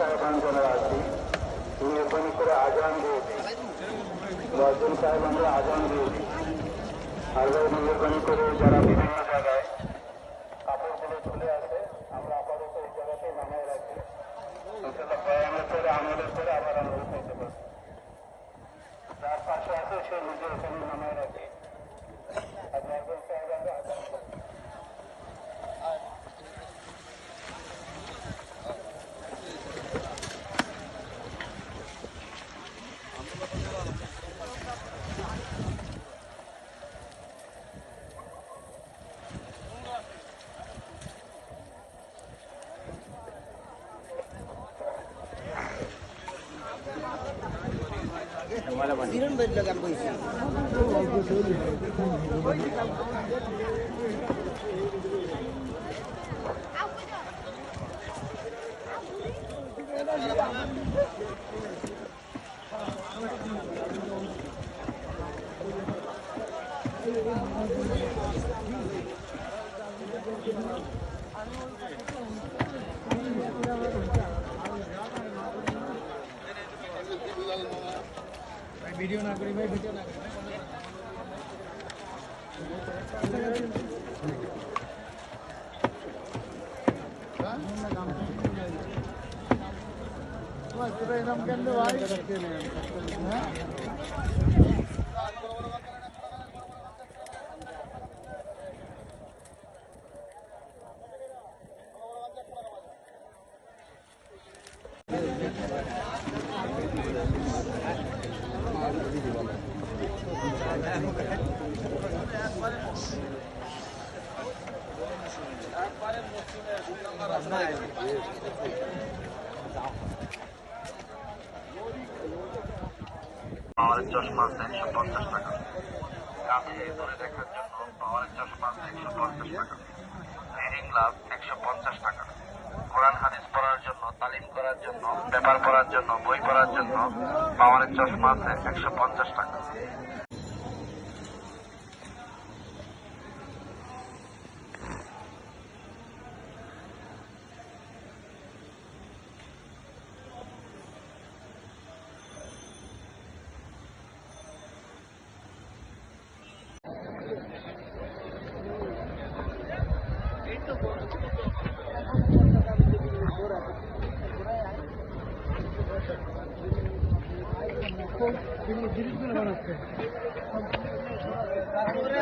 আহ্বান জানাচ্ছি মেহরবানি করে আজান দিয়েছি মসজিদ সাহেব আমরা আজান দিয়েছি আর মেহরবানি করে যারা বিভিন্ন জায়গায় কাপড়গুলো ঝুলে আছে আমরা আপাতত এই জায়গাতেই নামায় রাখি বয়ানের পরে আমলের পরে আবার আমরা উঠাইতে পারি যার পাশে আছে সে নিজে ওখানে নামায় রাখি আর মসজিদ সাহেব আমরা আজান করি Siren berjalan polisi. वीडियो ना करी भाई वीडियो ना करी बस पूरा एकदम के अंदर भाई পাওয়ারের চশমা 150 টাকা। কাছে ধরে দেখার জন্য পাওয়ারের চশমা 150 টাকা। রিডিং গ্লাস 150 টাকা। কোরআন হাদিস পড়ার জন্য, তালিম করার জন্য, পেপার পড়ার জন্য, বই পড়ার জন্য পাওয়ারের চশমা আছে 150 টাকা। জিনিসগুলো বানাচ্ছে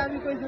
আমি কইছি